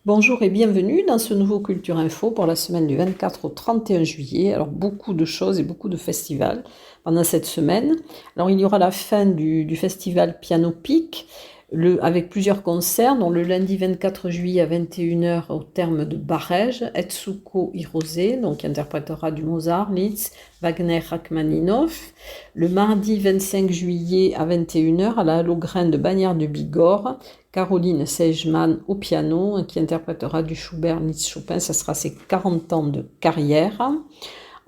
Bonjour et bienvenue dans ce nouveau Culture Info pour la semaine du 24 au 31 juillet. Alors beaucoup de choses et beaucoup de festivals pendant cette semaine. Alors il y aura la fin du festival Piano Pic avec plusieurs concerts, dont le lundi 24 juillet à 21h au terme de Barège, Etsuko Hirose, donc qui interprétera du Mozart, Liszt, Wagner, Rachmaninoff. Le mardi 25 juillet à 21h à la Halograin de Bagnères de Bigorre, Caroline Seigeman au piano, qui interprétera du Schubert, Liszt, Chopin. Ça sera ses 40 ans de carrière.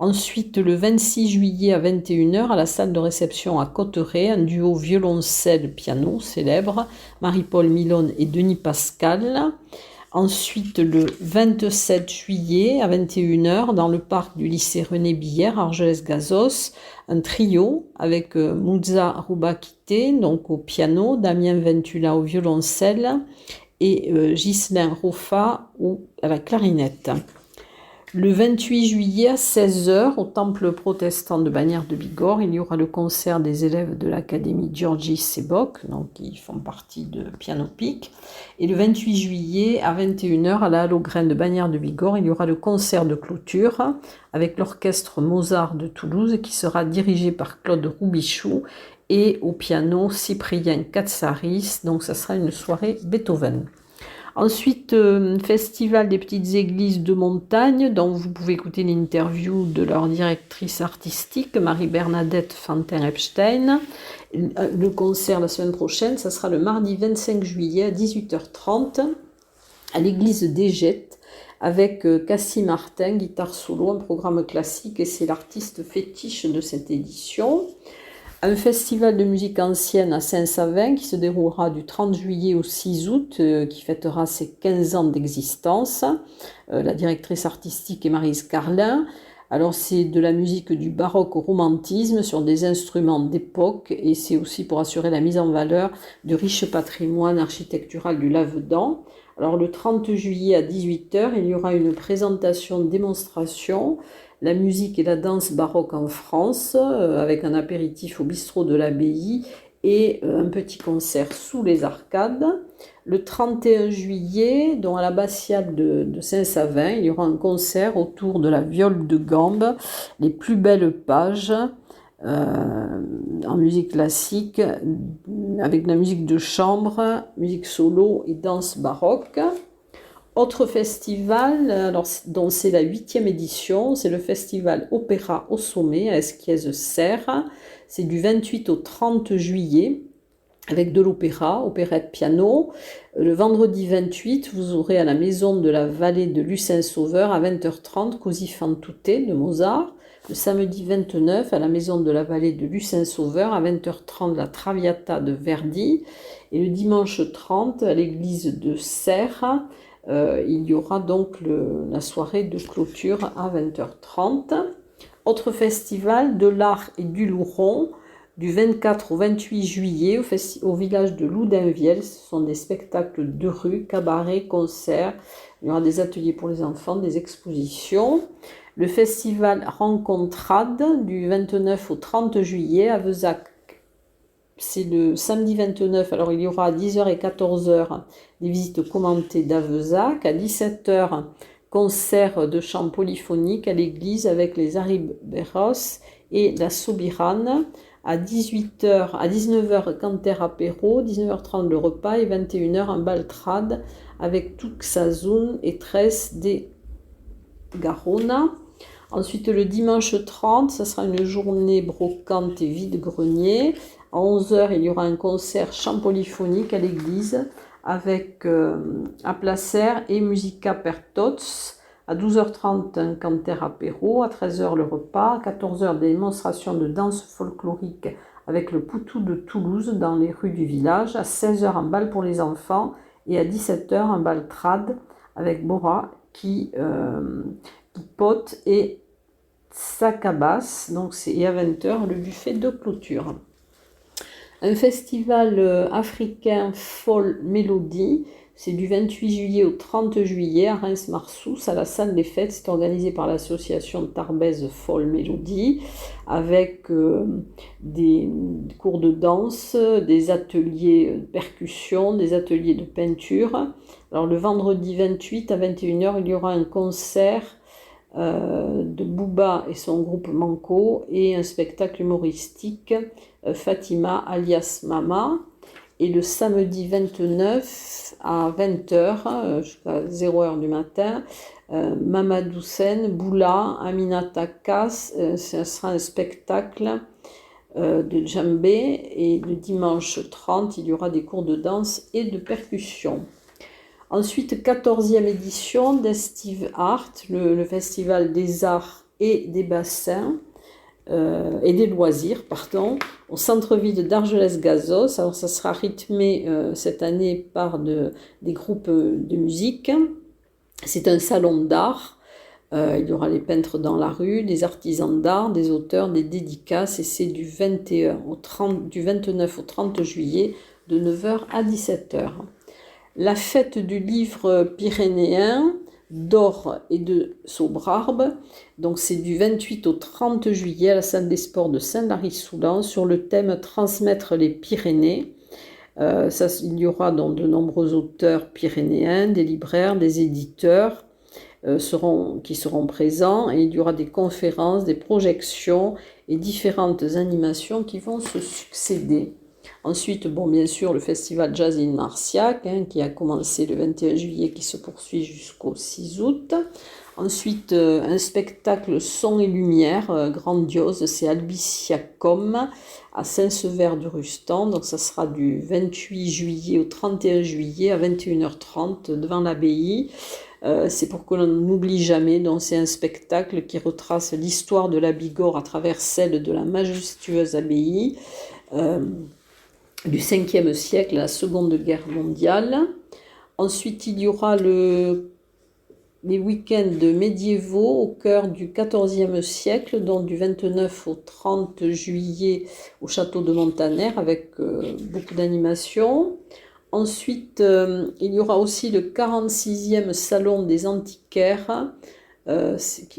Ensuite, le 26 juillet à 21h, à la salle de réception à Cotteret, un duo violoncelle-piano célèbre, Marie-Paul Milone et Denis Pascal. Ensuite, le 27 juillet à 21h, dans le parc du lycée René Billère, Argelès-Gazos, un trio avec Mouza Roubakité, donc au piano, Damien Ventula au violoncelle et Ghislain Roffa à la clarinette. Le 28 juillet à 16h, au temple protestant de Bagnères de Bigorre, il y aura le concert des élèves de l'académie Georgi Sebok, donc qui font partie de Piano Pic. Et le 28 juillet à 21h, à la Halograin de Bagnères de Bigorre, il y aura le concert de clôture avec l'orchestre Mozart de Toulouse qui sera dirigé par Claude Roubichou et au piano Cyprien Katsaris. Donc ça sera une soirée Beethoven. Ensuite, Festival des petites églises de montagne, dont vous pouvez écouter l'interview de leur directrice artistique, Marie-Bernadette Fantin-Epstein. Le concert la semaine prochaine, ça sera le mardi 25 juillet à 18h30 à l'église d'Égette, avec Cassie Martin, guitare solo, un programme classique, et c'est l'artiste fétiche de cette édition. Un festival de musique ancienne à Saint-Savin qui se déroulera du 30 juillet au 6 août, qui fêtera ses 15 ans d'existence. La directrice artistique est Maryse Carlin. Alors c'est de la musique du baroque au romantisme sur des instruments d'époque, et c'est aussi pour assurer la mise en valeur du riche patrimoine architectural du Lavedan. Alors le 30 juillet à 18h, il y aura une présentation démonstration, la musique et la danse baroque en France, avec un apéritif au bistrot de l'Abbaye et un petit concert sous les arcades. Le 31 juillet, dont à l'abbatiale de Saint-Savin, il y aura un concert autour de la viole de gambe, les plus belles pages, en musique classique, avec de la musique de chambre, musique solo et danse baroque. Autre festival, alors, dont c'est la 8e édition, c'est le festival Opéra au Sommet à Esquies-Serres. C'est du 28 au 30 juillet avec de l'opéra, opérette piano. Le vendredi 28, vous aurez à la Maison de la Vallée de Lucin-Sauveur à 20h30 Così fan tutte de Mozart. Le samedi 29, à la Maison de la Vallée de Lucin-Sauveur à 20h30 la Traviata de Verdi. Et le dimanche 30, à l'église de Serres, il y aura donc la soirée de clôture à 20h30. Autre festival de l'art et du Louron, du 24 au 28 juillet au village de Loudinvielle. Ce sont des spectacles de rue, cabarets, concerts. Il y aura des ateliers pour les enfants, des expositions. Le festival Rencontrade du 29 au 30 juillet à Vezac. C'est le samedi 29, alors il y aura à 10h et 14h des visites commentées d'Avezac. À 17h, concert de chant polyphonique à l'église avec les Arriberos et la Sobirane. À 19h, canter apéro, 19h30 le repas et 21h un baltrade avec Tuxazun et Tres de Garona. Ensuite, le dimanche 30, ça sera une journée brocante et vide-grenier. À 11h, il y aura un concert chant polyphonique à l'église avec à Placer et Musica per Tots. À 12h30, un canter apéro. À 13h, le repas. À 14h, des démonstrations de danse folklorique avec le Poutou de Toulouse dans les rues du village. À 16h, un bal pour les enfants. Et à 17h, un bal trad avec Bora qui pote et Sakabas. Donc et à 20h, le buffet de clôture. Un festival africain Folk Melody C'est du 28 juillet au 30 juillet à Reims-Marsous, à la salle des fêtes. C'est organisé par l'association Tarbèze Folle Mélodie, avec des cours de danse, des ateliers de percussion, des ateliers de peinture. Alors le vendredi 28 à 21h, il y aura un concert de Booba et son groupe Manco et un spectacle humoristique, Fatima alias Mama. Et le samedi 29 à 20h jusqu'à 0h du matin, Mamadou Sen, Boula, Aminata Kass, ce sera un spectacle de djembé. Et le dimanche 30, il y aura des cours de danse et de percussion. Ensuite, 14e édition d'Estive Art, le festival des arts et des bassins, et des loisirs, pardon, au centre-ville d'Argelès-Gazos. Alors ça sera rythmé cette année par des groupes de musique. C'est un salon d'art. Il y aura les peintres dans la rue, des artisans d'art, des auteurs, des dédicaces, et c'est du 29 au 30 juillet de 9h à 17h. La fête du livre pyrénéen d'Or et de Sobrarbe, donc c'est du 28 au 30 juillet à la salle des sports de Saint-Lary-Soulan sur le thème Transmettre les Pyrénées. Il y aura donc de nombreux auteurs pyrénéens, des libraires, des éditeurs qui seront présents, et il y aura des conférences, des projections et différentes animations qui vont se succéder. Ensuite, bien sûr, le festival Jazz in Marciac, qui a commencé le 21 juillet, qui se poursuit jusqu'au 6 août. Ensuite, un spectacle son et lumière grandiose, c'est Albiciacom à Saint-Sever-du-Rustan. Donc ça sera du 28 juillet au 31 juillet à 21h30 devant l'abbaye. C'est pour que l'on n'oublie jamais. Donc c'est un spectacle qui retrace l'histoire de la Bigorre à travers celle de la majestueuse abbaye du 5e siècle à la Seconde Guerre mondiale. Ensuite, il y aura les week-ends médiévaux au cœur du 14e siècle, donc du 29 au 30 juillet au château de Montaner, avec beaucoup d'animations. Ensuite, il y aura aussi le 46e salon des antiquaires,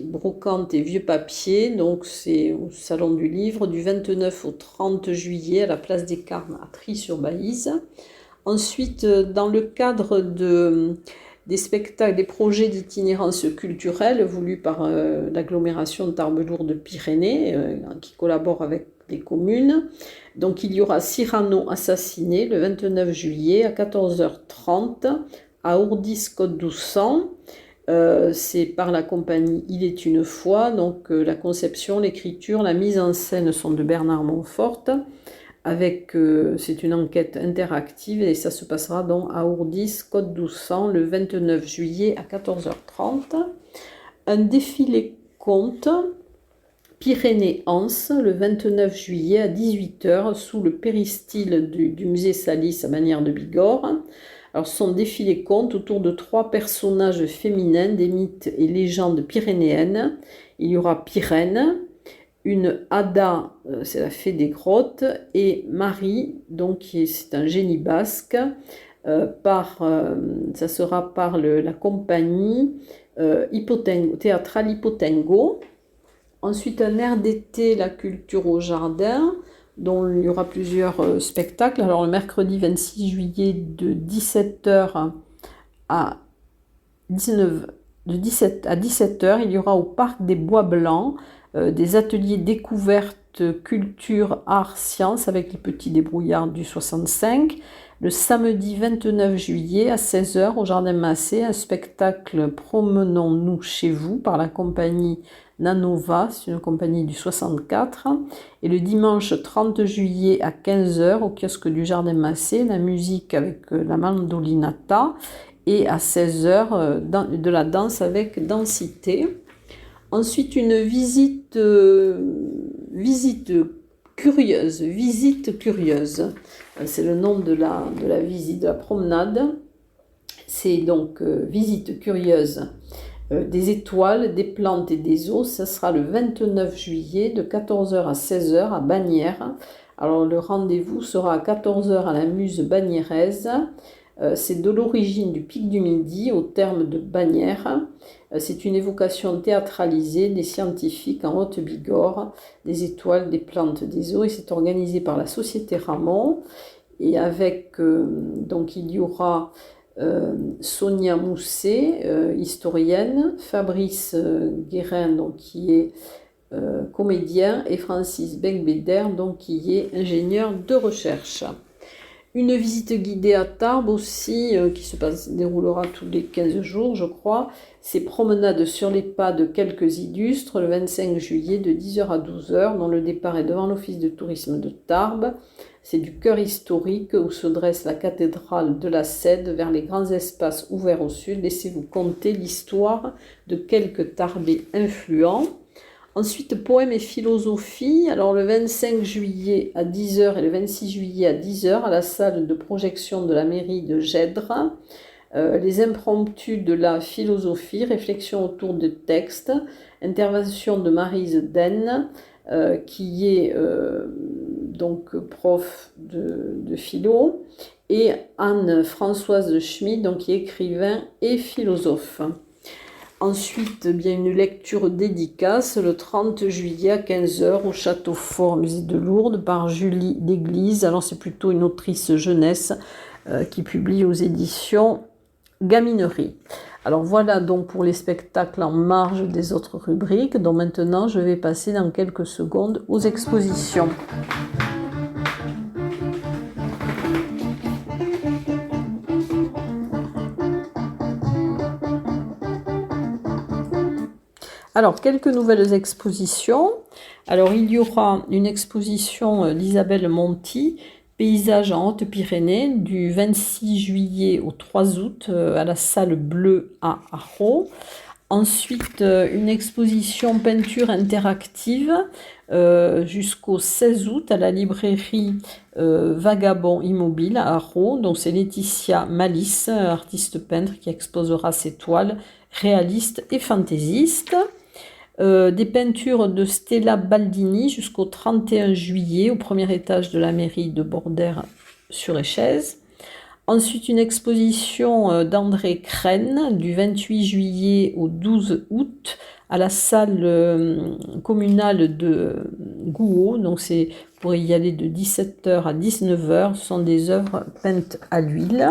brocante et vieux papier, donc c'est au salon du livre, du 29 au 30 juillet à la place des Carmes à Trie-sur-Baïse. Ensuite, dans le cadre des spectacles, des projets d'itinérance culturelle voulus par l'agglomération de Tarbes-Lourdes-Pyrénées, qui collabore avec les communes. Donc il y aura Cyrano assassiné le 29 juillet à 14h30 à Ourdis-Côte-d'Oussan. C'est par la compagnie Il est une fois, donc la conception, l'écriture, la mise en scène sont de Bernard Montfort, c'est une enquête interactive, et ça se passera donc à Ourdis, Côte-d'Oussan, le 29 juillet à 14h30. Un défilé conte Pyrénées-Anse, le 29 juillet à 18h, sous le péristyle du musée Salis à Bagnères de Bigorre. Alors, son défilé compte autour de 3 personnages féminins des mythes et légendes pyrénéennes. Il y aura Pyrène, une Ada, c'est la fée des grottes, et Marie, donc c'est un génie basque. Ça sera par la compagnie théâtrale Hipotengo. Ensuite, un air d'été, la culture au jardin, dont il y aura plusieurs spectacles. Alors le mercredi 26 juillet de 17h à 17h, il y aura au parc des Bois Blancs des ateliers découvertes, culture, art, sciences avec les petits débrouillards du 65. Le samedi 29 juillet à 16h au Jardin Massé, un spectacle Promenons-nous chez vous par la compagnie Nanova, c'est une compagnie du 64. Et le dimanche 30 juillet à 15h au kiosque du Jardin Massé, la musique avec la mandolinata, et à 16h de la danse avec Densité. Ensuite, une visite curieuse. C'est le nom de la visite, de la promenade. C'est donc visite curieuse des étoiles, des plantes et des eaux. Ça sera le 29 juillet de 14h à 16h à Bagnères. Alors le rendez-vous sera à 14h à la Muse Bagnéraise. C'est de l'origine du pic du Midi au terme de Bagnères. C'est une évocation théâtralisée des scientifiques en Haute-Bigorre, des étoiles, des plantes, des eaux, et c'est organisé par la Société Ramon. Et avec, donc il y aura Sonia Mousset, historienne, Fabrice Guérin, donc, qui est comédien, et Francis Becbéder, donc, qui est ingénieur de recherche. Une visite guidée à Tarbes aussi, qui se déroulera tous les 15 jours, je crois. C'est promenade sur les pas de quelques illustres, le 25 juillet de 10h à 12h, dont le départ est devant l'Office de tourisme de Tarbes. C'est du cœur historique où se dresse la cathédrale de la Cède vers les grands espaces ouverts au sud. Laissez-vous conter l'histoire de quelques Tarbais influents. Ensuite, poèmes et philosophie. Alors, le 25 juillet à 10h et le 26 juillet à 10h à la salle de projection de la mairie de Gèdre. Les impromptus de la philosophie, réflexion autour de textes, intervention de Maryse Den, qui est donc prof de philo, et Anne-Françoise Schmid, donc, qui est écrivain et philosophe. Ensuite, bien une lecture dédicace le 30 juillet à 15h au Château Fort, musée de Lourdes, par Julie L'Église. Alors, c'est plutôt une autrice jeunesse qui publie aux éditions Gaminerie. Alors, voilà donc pour les spectacles en marge des autres rubriques, dont maintenant je vais passer dans quelques secondes aux expositions. Alors, quelques nouvelles expositions. Alors, il y aura une exposition d'Isabelle Monti, Paysages en Haute-Pyrénées, du 26 juillet au 3 août à la salle Bleue à Arros. Ensuite, une exposition peinture interactive jusqu'au 16 août à la librairie Vagabond Immobile à Arros. Donc, c'est Laetitia Malice, artiste peintre, qui exposera ses toiles réalistes et fantaisistes. Des peintures de Stella Baldini jusqu'au 31 juillet au premier étage de la mairie de Bordères-sur-Échez. Ensuite, une exposition d'André Crène du 28 juillet au 12 août à la salle communale de Gouault. Donc, vous pourrez y aller de 17h à 19h. Ce sont des œuvres peintes à l'huile.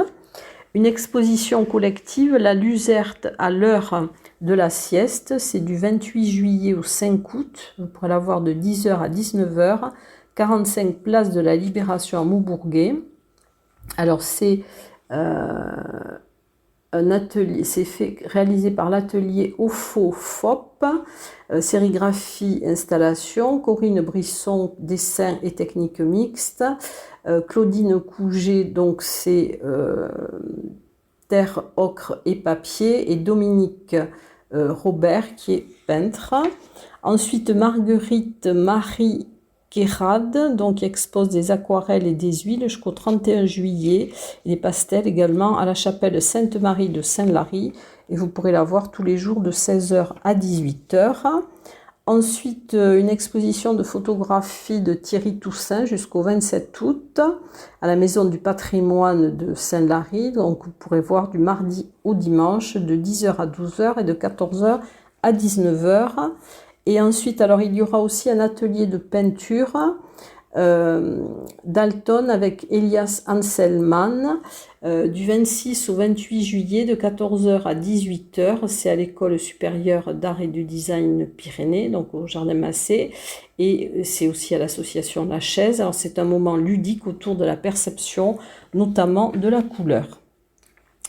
Une exposition collective, La Luzerte à l'heure de la sieste. C'est du 28 juillet au 5 août. Vous pourrez la voir de 10h à 19h. 45 place de la Libération à Maubourguet. Alors, c'est un atelier, réalisé par l'atelier OFO FOP, sérigraphie, installation, Corinne Brisson, dessin et technique mixte, Claudine Couget, donc c'est terre, ocre et papier, et Dominique Robert, qui est peintre. Ensuite, Marguerite Marie Kérad, donc expose des aquarelles et des huiles jusqu'au 31 juillet, et des pastels également à la chapelle Sainte-Marie de Saint-Lary, et vous pourrez la voir tous les jours de 16h à 18h. Ensuite, une exposition de photographie de Thierry Toussaint jusqu'au 27 août à la Maison du Patrimoine de Saint-Lary. Donc, vous pourrez voir du mardi au dimanche de 10h à 12h et de 14h à 19h. Et ensuite, alors, il y aura aussi un atelier de peinture Dalton avec Elias Anselman du 26 au 28 juillet de 14h à 18h. C'est à l'École supérieure d'art et du design Pyrénées, donc au Jardin Massé, et c'est aussi à l'association La Chaise. Alors, c'est un moment ludique autour de la perception, notamment de la couleur.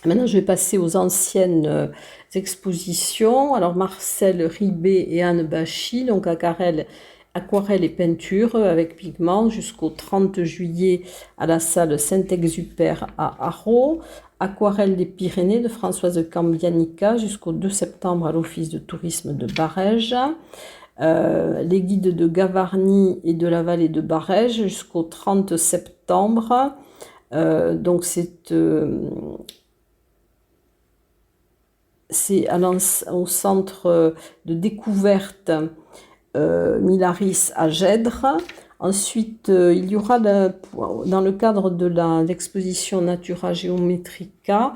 Maintenant, je vais passer aux anciennes expositions. Alors, Marcel Ribet et Anne Bachy, donc aquarelle et peinture avec pigments jusqu'au 30 juillet à la salle Saint-Exupère à Arros. Aquarelle des Pyrénées de Françoise Cambianica jusqu'au 2 septembre à l'Office de tourisme de Barèges. Les guides de Gavarnie et de la vallée de Barèges jusqu'au 30 septembre. Donc, c'est au centre de découverte Milaris à Gèdre. Ensuite, il y aura, dans le cadre de l'exposition Natura Geometrica,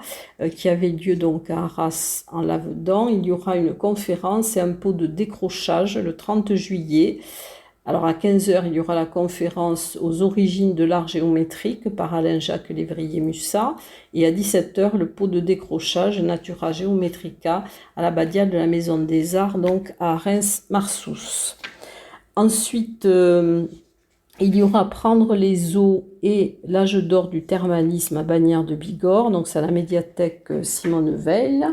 qui avait lieu donc à Arras en Lavedan, il y aura une conférence et un pot de décrochage le 30 juillet. Alors à 15 heures, il y aura la conférence aux origines de l'art géométrique par Alain-Jacques Lévrier-Mussat. Et à 17 heures, le pot de décrochage Natura Geometrica à l'abbatiale de la Maison des Arts, donc à Reims-Marsous. Ensuite, il y aura Prendre les eaux et l'âge d'or du thermalisme à Bagnères de Bigorre, donc c'est à la médiathèque Simone Veil,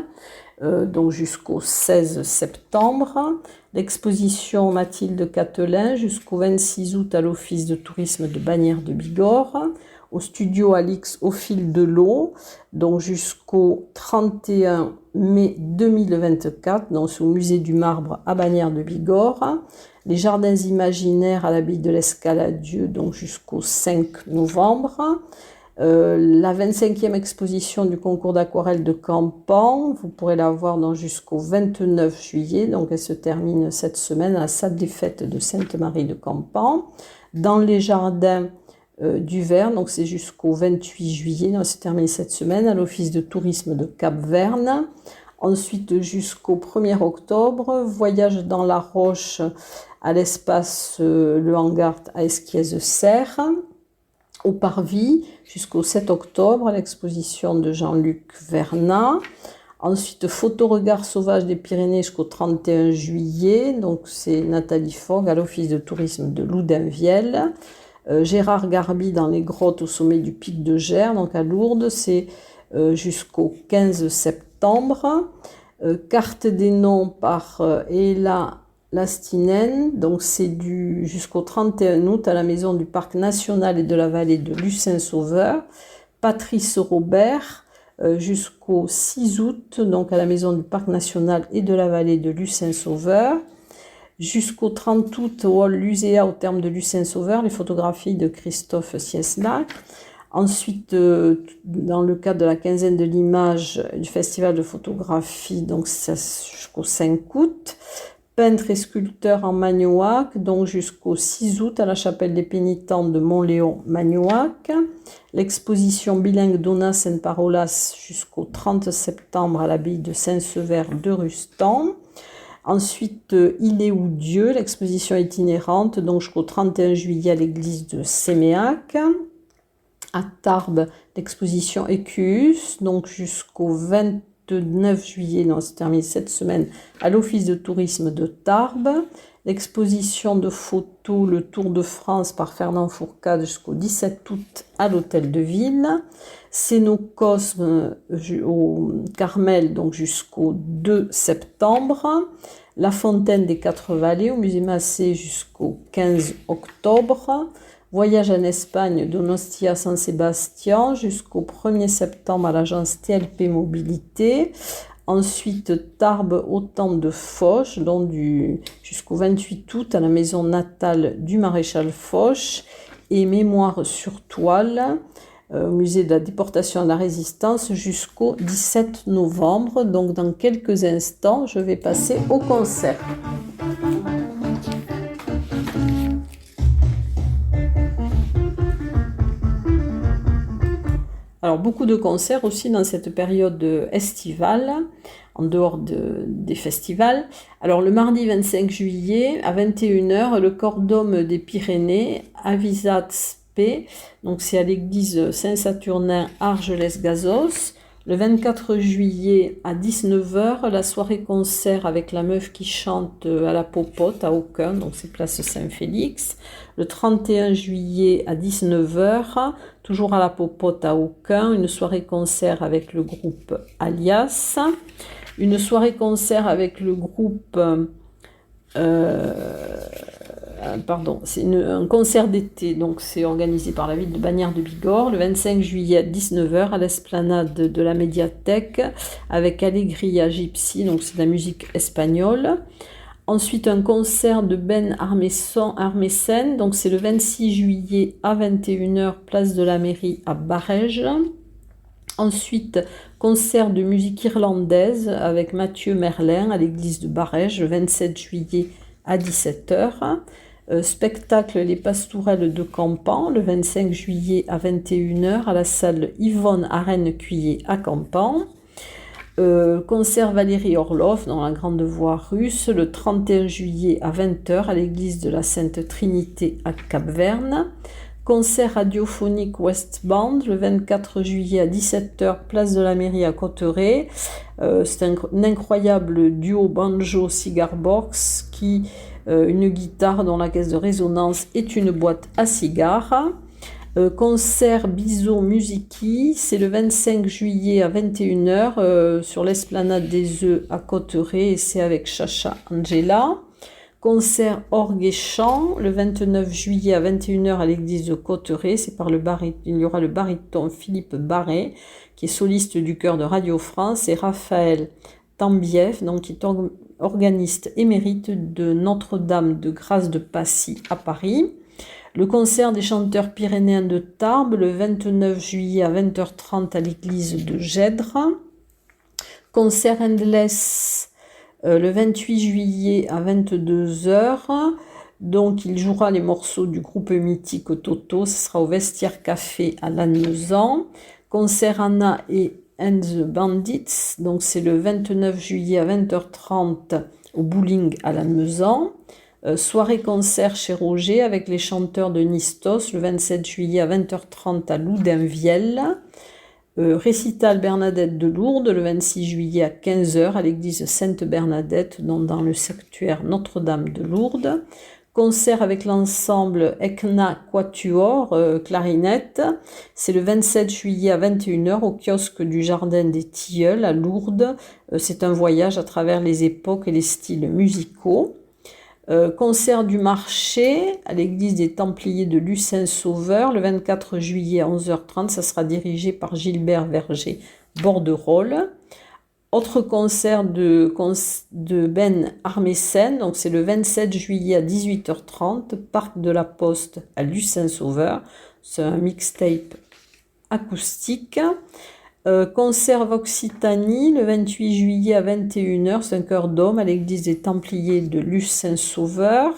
donc jusqu'au 16 septembre. L'exposition Mathilde Catelin jusqu'au 26 août à l'Office de tourisme de Bagnères de Bigorre. Au studio Alix au fil de l'eau, donc jusqu'au 31 mai 2024, donc au musée du marbre à Bagnères de Bigorre. Les jardins imaginaires à l'abbaye de l'Escaladieu, donc jusqu'au 5 novembre. La 25e exposition du concours d'aquarelle de Campan, vous pourrez la voir jusqu'au 29 juillet, donc elle se termine cette semaine à la salle des fêtes de Sainte-Marie de Campan. Dans les jardins du Verne, donc c'est jusqu'au 28 juillet, donc elle se termine cette semaine à l'Office de tourisme de Cap-Verne. Ensuite, jusqu'au 1er octobre, voyage dans la Roche à l'espace Le Hangar à Esquiez-Serre. Au Parvis, jusqu'au 7 octobre, l'exposition de Jean-Luc Vernat. Ensuite, Photo-regard sauvage des Pyrénées jusqu'au 31 juillet. Donc, c'est Nathalie Fogg à l'Office de tourisme de Loudunvielle. Gérard Garbi dans les grottes au sommet du pic de Gers, donc à Lourdes, c'est jusqu'au 15 septembre. Carte des noms par Ella Lastinen, donc c'est jusqu'au 31 août à la maison du Parc national et de la vallée de Lucin-Sauveur. Patrice Robert, jusqu'au 6 août, donc à la maison du Parc national et de la vallée de Lucin-Sauveur. Jusqu'au 30 août, au hall Luséa, au terme de Lucin-Sauveur, les photographies de Christophe Sieslac. Ensuite, dans le cadre de la quinzaine de l'image du festival de photographie, donc c'est jusqu'au 5 août. Peintre et sculpteur en Magnoac, donc jusqu'au 6 août à la chapelle des pénitents de Montléon, Magnoac. L'exposition bilingue Donas and Parolas jusqu'au 30 septembre à l'abbaye de Saint-Sever de Rustan. Ensuite, Il est où Dieu, l'exposition itinérante, donc jusqu'au 31 juillet à l'église de Séméac. À Tarbes, l'exposition Equus, donc jusqu'au 29 juillet, non, c'est terminé cette semaine, à l'Office de tourisme de Tarbes. L'exposition de photos Le Tour de France par Fernand Fourcade jusqu'au 17 août à l'Hôtel de Ville. Scénocosme au Carmel, donc jusqu'au 2 septembre. La Fontaine des Quatre Vallées au Musée Massé jusqu'au 15 octobre. Voyage en Espagne Donostia à San Sébastien jusqu'au 1er septembre à l'agence TLP Mobilité. Ensuite, Tarbes au Temple de Foch, donc jusqu'au 28 août à la maison natale du maréchal Foch. Et Mémoire sur toile au musée de la déportation et de la résistance jusqu'au 17 novembre. Donc dans quelques instants, je vais passer au concert. Alors beaucoup de concerts aussi dans cette période estivale, en dehors des festivals. Alors le mardi 25 juillet à 21h, le Cordum des Pyrénées, Avisat Spe, donc c'est à l'église Saint-Saturnin Argelès-Gazos. Le 24 juillet à 19h, la soirée concert avec la meuf qui chante à la Popote à Aucun, donc c'est place Saint-Félix. Le 31 juillet à 19h, toujours à la Popote à Aucun, une soirée concert avec le groupe Alias. Une soirée concert avec le groupe... c'est un concert d'été, donc c'est organisé par la ville de Bagnères de Bigorre, le 25 juillet à 19h à l'esplanade de la médiathèque avec Alegria Gypsy, donc c'est de la musique espagnole. Ensuite, un concert de Ben Armesen, donc c'est le 26 juillet à 21h, place de la mairie à Barège. Ensuite, concert de musique irlandaise avec Mathieu Merlin à l'église de Barège, le 27 juillet à 17h. Spectacle Les Pastourelles de Campan, le 25 juillet à 21h à la salle Yvonne Arène-Cuillet à Campan. Concert Valérie Orloff dans la Grande Voie russe, le 31 juillet à 20h à l'église de la Sainte Trinité à Cap-Verne. Concert radiophonique West Band, le 24 juillet à 17h, place de la mairie à Cotteret. C'est un incroyable duo banjo-cigar box qui une guitare dont la caisse de résonance est une boîte à cigares. Concert Biso Musiki, c'est le 25 juillet à 21h sur l'esplanade des Œufs à Cotteret et c'est avec Chacha Angela. Concert orgue et chant, le 29 juillet à 21h à l'église de Cotteret, c'est par il y aura le baryton Philippe Barret, qui est soliste du chœur de Radio France, et Raphaël Tambieff, donc qui est organiste émérite de Notre-Dame de Grâce de Passy à Paris. Le concert des chanteurs pyrénéens de Tarbes, le 29 juillet à 20h30 à l'église de Gèdre. Concert Endless, le 28 juillet à 22h. Donc il jouera les morceaux du groupe mythique Toto, ce sera au Vestiaire Café à Lannemezan. Concert Anna et and the Bandits, donc c'est le 29 juillet à 20h30 au bowling à Lannemezan. Soirée-concert chez Roger avec les chanteurs de Nistos, le 27 juillet à 20h30 à Loudunvielle. Récital Bernadette de Lourdes, le 26 juillet à 15h à l'église Sainte-Bernadette, dans le sanctuaire Notre-Dame de Lourdes. Concert avec l'ensemble Ecna Quatuor, clarinette. C'est le 27 juillet à 21h au kiosque du Jardin des Tilleuls à Lourdes. C'est un voyage à travers les époques et les styles musicaux. Concert du marché à l'église des Templiers de Lucin-Sauveur, le 24 juillet à 11h30. Ça sera dirigé par Gilbert Verger, Borderolle. Autre concert de Ben Armesen, donc c'est le 27 juillet à 18h30, Parc de la Poste à Lucin-Sauveur. C'est un mixtape acoustique. Concert Voxitanie, le 28 juillet à 21h, 5 heures d'homme à l'église des Templiers de Lucin-Sauveur.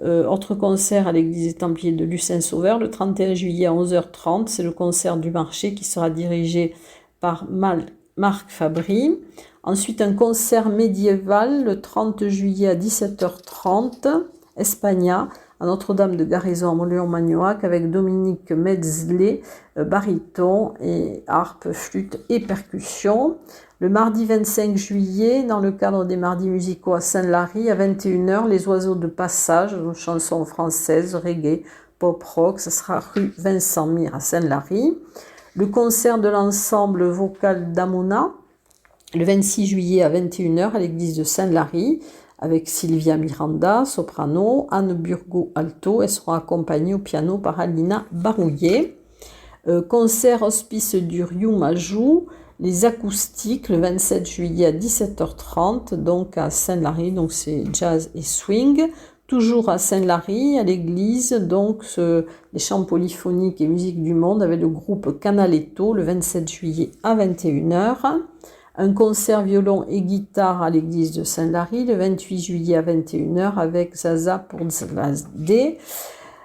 Autre concert à l'église des Templiers de Lucin-Sauveur, le 31 juillet à 11h30, c'est le concert du marché qui sera dirigé par Marc Fabry. Ensuite, un concert médiéval le 30 juillet à 17h30, Espagna, à Notre-Dame de Garaison à Montléon-Magnoac avec Dominique Metzler, baryton et harpe, flûte et percussion. Le mardi 25 juillet, dans le cadre des mardis musicaux à Saint-Lary, à 21h, les oiseaux de passage, une chanson française, reggae, pop rock, ce sera rue Vincent Mire à Saint-Lary. Le concert de l'ensemble vocal d'Amona, le 26 juillet à 21h à l'église de Saint-Lary, avec Sylvia Miranda, soprano, Anne Burgot, alto. Elles seront accompagnées au piano par Alina Barouillet. Concert hospice du Riou Majou, les acoustiques, le 27 juillet à 17h30, donc à Saint-Lary, donc c'est jazz et swing. Toujours à Saint-Lary, à l'église, donc les chants polyphoniques et musique du monde avec le groupe Canaletto, le 27 juillet à 21h. Un concert violon et guitare à l'église de Saint-Lary, le 28 juillet à 21h avec Zaza pour Zlazde.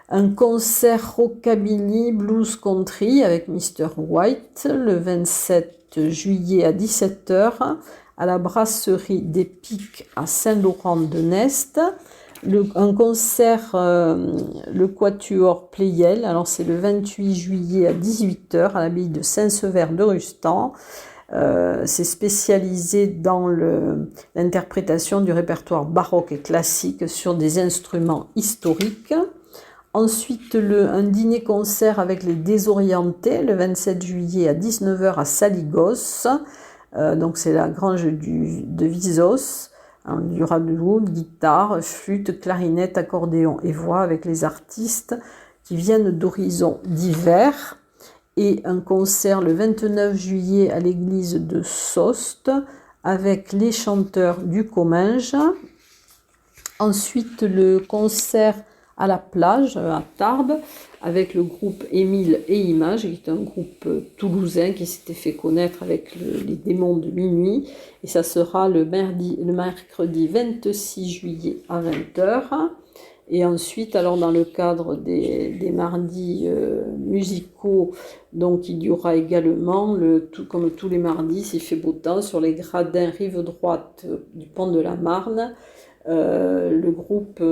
Un concert rockabilly blues country avec Mr. White, le 27 juillet à 17h à la brasserie des Pics à Saint-Laurent-de-Nest. Un concert, le Quatuor Pleyel, alors c'est le 28 juillet à 18h à l'abbaye de Saint-Sever de Rustan. C'est spécialisé dans l'interprétation du répertoire baroque et classique sur des instruments historiques. Ensuite, un dîner-concert avec les Désorientés, le 27 juillet à 19h à Saligos. Donc c'est la grange de Visos. Il y aura de l'oud, guitare, flûte, clarinette, accordéon et voix avec les artistes qui viennent d'horizons divers. Et un concert le 29 juillet à l'église de Sost avec les chanteurs du Comminges. Ensuite, le concert à la plage à Tarbes avec le groupe Émile et Images, qui est un groupe toulousain qui s'était fait connaître avec les démons de minuit. Et ça sera le mercredi 26 juillet à 20h. Et ensuite, alors dans le cadre des mardis musicaux, donc il y aura également, comme tous les mardis, s'il fait beau temps, sur les gradins rive droite du pont de la Marne, le groupe,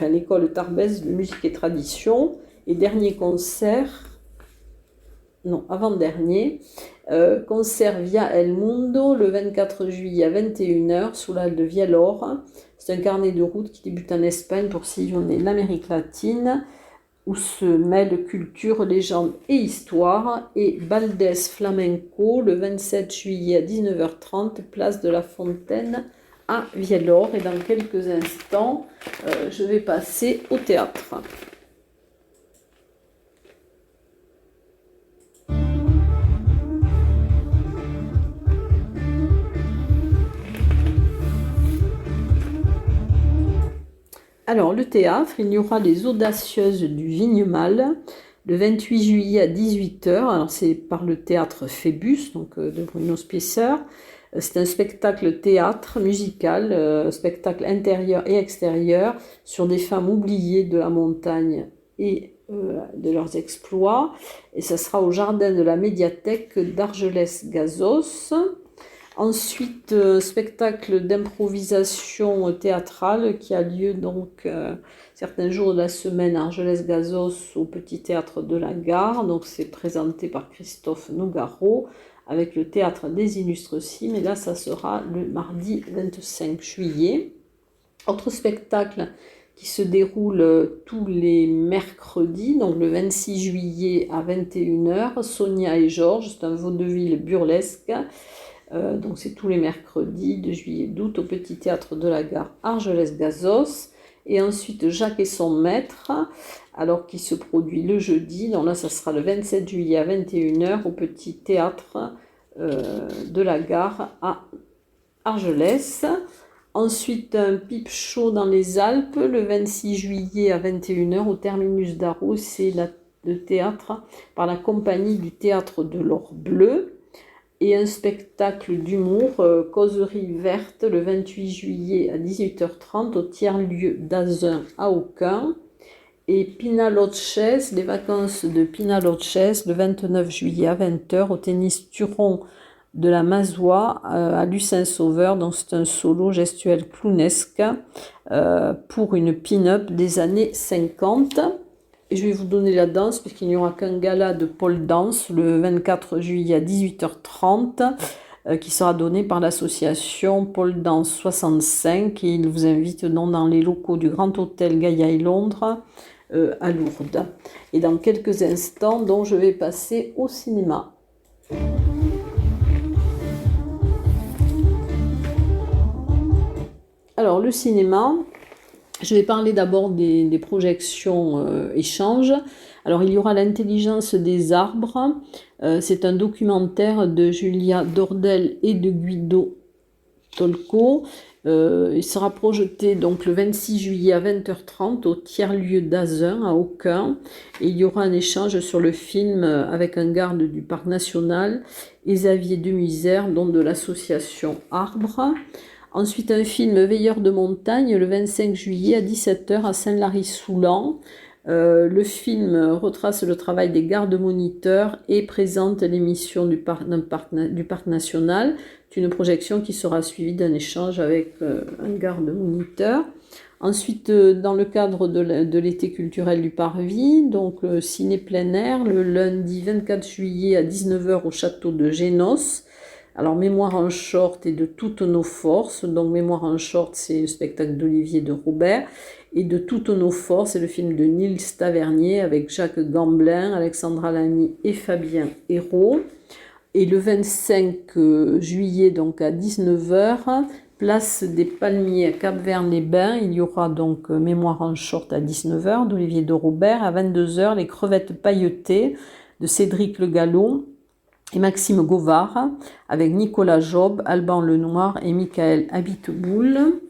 l'école Tarbès de musique et tradition, et dernier concert, non, avant-dernier, concert via El Mundo le 24 juillet à 21h sous la halle de Vialor. C'est un carnet de route qui débute en Espagne pour sillonner l'Amérique latine, où se mêlent culture, légende et histoire. Et Baldes Flamenco le 27 juillet à 19h30, place de la Fontaine à Vialor. Et dans quelques instants, je vais passer au théâtre. Alors, le théâtre, il y aura les Audacieuses du Vignemale, le 28 juillet à 18h. Alors, c'est par le théâtre Phébus, donc de Bruno Spicer. C'est un spectacle théâtre musical, spectacle intérieur et extérieur, sur des femmes oubliées de la montagne et de leurs exploits. Et ça sera au jardin de la médiathèque d'Argelès-Gazos. Ensuite, spectacle d'improvisation théâtrale qui a lieu donc certains jours de la semaine à Argelès-Gazos au Petit Théâtre de la Gare. Donc c'est présenté par Christophe Nougaro avec le Théâtre des Illustres Cimes. Et là, ça sera le mardi 25 juillet. Autre spectacle qui se déroule tous les mercredis, donc le 26 juillet à 21h, Sonia et Georges, c'est un vaudeville burlesque. Donc c'est tous les mercredis de juillet d'août au Petit Théâtre de la Gare Argelès-Gazos. Et ensuite Jacques et son maître, alors qui se produit le jeudi. Donc là, ça sera le 27 juillet à 21h au Petit Théâtre de la Gare à Argelès. Ensuite, un pipe show dans les Alpes, le 26 juillet à 21h au Terminus d'Arros. C'est le théâtre par la compagnie du Théâtre de l'Or Bleu. Et un spectacle d'humour, Causerie verte, le 28 juillet à 18h30 au tiers-lieu d'Azun à Aucun. Et Pinaloches, les vacances de Pinaloches, le 29 juillet à 20h au tennis Turon de la Mazoie à Lucin-Sauveur. Donc c'est un solo gestuel clownesque pour une pin-up des années 50. Et je vais vous donner la danse, puisqu'il n'y aura qu'un gala de pole dance le 24 juillet à 18h30, qui sera donné par l'association Pole Dance 65. Et il vous invite donc dans les locaux du Grand Hôtel Gaïa et Londres à Lourdes. Et dans quelques instants, donc, je vais passer au cinéma. Alors, le cinéma... Je vais parler d'abord des projections échanges. Alors, il y aura L'intelligence des arbres. C'est un documentaire de Julia Dordel et de Guido Tolco. Il sera projeté donc le 26 juillet à 20h30 au tiers-lieu d'Azun à Aucun. Et il y aura un échange sur le film avec un garde du Parc national, Xavier Demisère, dont de l'association Arbre. Ensuite, un film Veilleur de montagne, le 25 juillet à 17h à Saint-Lary-Soulan. Le film retrace le travail des gardes-moniteurs et présente l'émission du parc national. C'est une projection qui sera suivie d'un échange avec un garde-moniteur. Ensuite, dans le cadre de l'été culturel du Parvis, donc le ciné plein air, le lundi 24 juillet à 19h au château de Génos. Alors, Mémoire en short et de toutes nos forces. Donc, Mémoire en short, c'est le spectacle d'Olivier de Robert. Et de toutes nos forces, c'est le film de Nils Tavernier avec Jacques Gamblin, Alexandra Lamy et Fabien Hérault. Et le 25 juillet, donc à 19h, place des Palmiers à Cap-Vert-les-Bains. Il y aura donc Mémoire en short à 19h d'Olivier de Robert. À 22h, Les crevettes pailletées de Cédric Le Gallon et Maxime Govard, avec Nicolas Job, Alban Lenoir et Michael Habiteboul.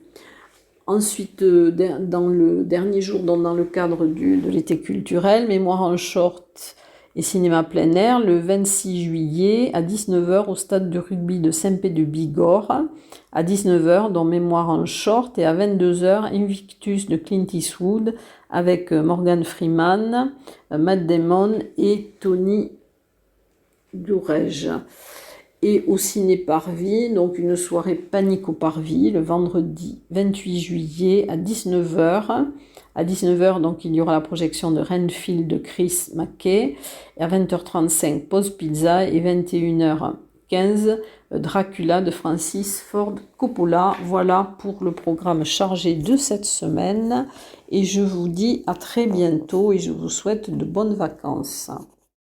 Ensuite, dans le dernier jour, dans le cadre de l'été culturel, Mémoire en short Et cinéma plein air, le 26 juillet à 19h au stade de rugby de Saint-Pé-de-Bigorre. À 19h, dans Mémoire en short. Et à 22h, Invictus de Clint Eastwood avec Morgan Freeman, Matt Damon et Tony Durej. Et au Ciné Parvis, donc une soirée Panique au Parvis, le vendredi 28 juillet à 19h. À 19h, donc, il y aura la projection de Renfield de Chris McKay. Et à 20h35, Pause Pizza. Et 21h15, Dracula de Francis Ford Coppola. Voilà pour le programme chargé de cette semaine. Et je vous dis à très bientôt et je vous souhaite de bonnes vacances.